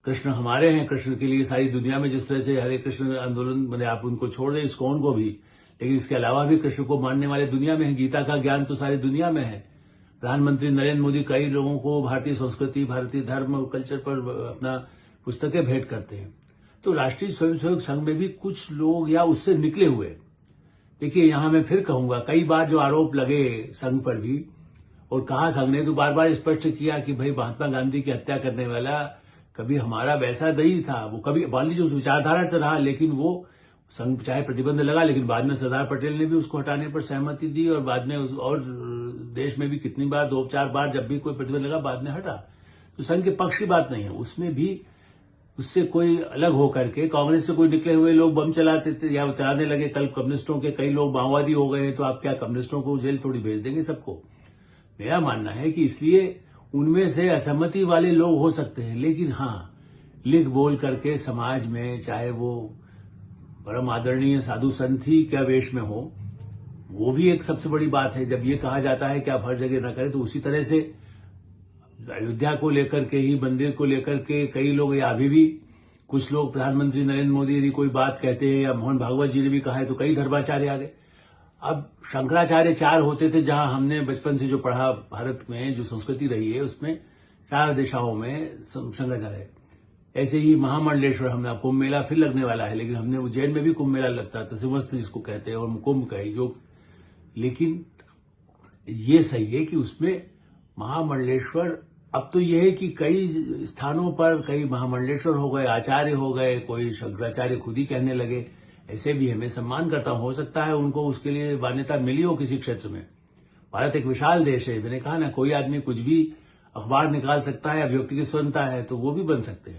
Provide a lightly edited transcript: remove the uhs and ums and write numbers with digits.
कृष्ण हमारे हैं, कृष्ण के लिए सारी दुनिया में जिस तरह से हरे कृष्ण आंदोलन मैंने आप उनको छोड़ दें इस्कॉन को भी, लेकिन इसके अलावा भी कृष्ण को मानने वाले दुनिया में है। गीता का ज्ञान तो सारी दुनिया में है। प्रधानमंत्री नरेंद्र मोदी कई लोगों को भारतीय संस्कृति, भारतीय धर्म और कल्चर पर अपना पुस्तकें भेंट करते हैं। तो राष्ट्रीय स्वयंसेवक संघ में भी कुछ लोग या उससे निकले हुए, देखिए यहां मैं फिर कहूंगा, कई बार जो आरोप लगे संघ पर भी, और कहा संघ ने तो बार बार स्पष्ट किया कि भाई महात्मा गांधी की हत्या करने वाला कभी हमारा वैसा नहीं था। वो कभी मान लीजिए उस विचारधारा से रहा, लेकिन वो संघ चाहे प्रतिबंध लगा, लेकिन बाद में सरदार पटेल ने भी उसको हटाने पर सहमति दी, और बाद में और देश में भी कितनी बार, 2-4 बार जब भी कोई प्रतिबंध लगा बाद में हटा। तो संघ के पक्ष की बात नहीं है। उसमें भी उससे कोई अलग होकर के कांग्रेस से कोई निकले हुए लोग बम चलाते थे या चलाने लगे। कल कम्युनिस्टों के कई लोग माओवादी हो गए, तो आप क्या कम्युनिस्टों को जेल थोड़ी भेज देंगे सबको? मेरा मानना है कि इसलिए उनमें से असहमति वाले लोग हो सकते हैं, लेकिन हाँ, लिख बोल करके समाज में, चाहे वो परम आदरणीय साधु संत ही क्या वेश में हो, वो भी एक सबसे बड़ी बात है। जब ये कहा जाता है कि आप हर जगह न करें, तो उसी तरह से अयोध्या को लेकर के ही, मंदिर को लेकर के कई लोग, या अभी भी कुछ लोग, प्रधानमंत्री नरेंद्र मोदी यदि कोई बात कहते हैं, या मोहन भागवत जी ने भी कहा है, तो कई धर्माचार्य आ गए। अब शंकराचार्य 4 होते थे, जहां हमने बचपन से जो पढ़ा, भारत में जो संस्कृति रही है उसमें 4 दिशाओं में शंकराचार्य। ऐसे ही महामंडलेश्वर, हमने कुंभ मेला फिर लगने वाला है, लेकिन हमने उज्जैन में भी कुंभ मेला लगता था, सिंहस्थ जिसको कहते हैं, और कुंभ का जो, लेकिन ये सही है कि उसमें महामंडलेश्वर, अब तो यह है कि कई स्थानों पर कई महामंडलेश्वर हो गए, आचार्य हो गए, कोई शंकराचार्य खुद ही कहने लगे। ऐसे भी हमें सम्मान करता हूं, हो सकता है उनको उसके लिए मान्यता मिली हो किसी क्षेत्र में। भारत एक विशाल देश है, मैंने कहा ना, कोई आदमी कुछ भी अखबार निकाल सकता है, व्यक्ति की स्वतंत्रता है, तो वो भी बन सकते हैं।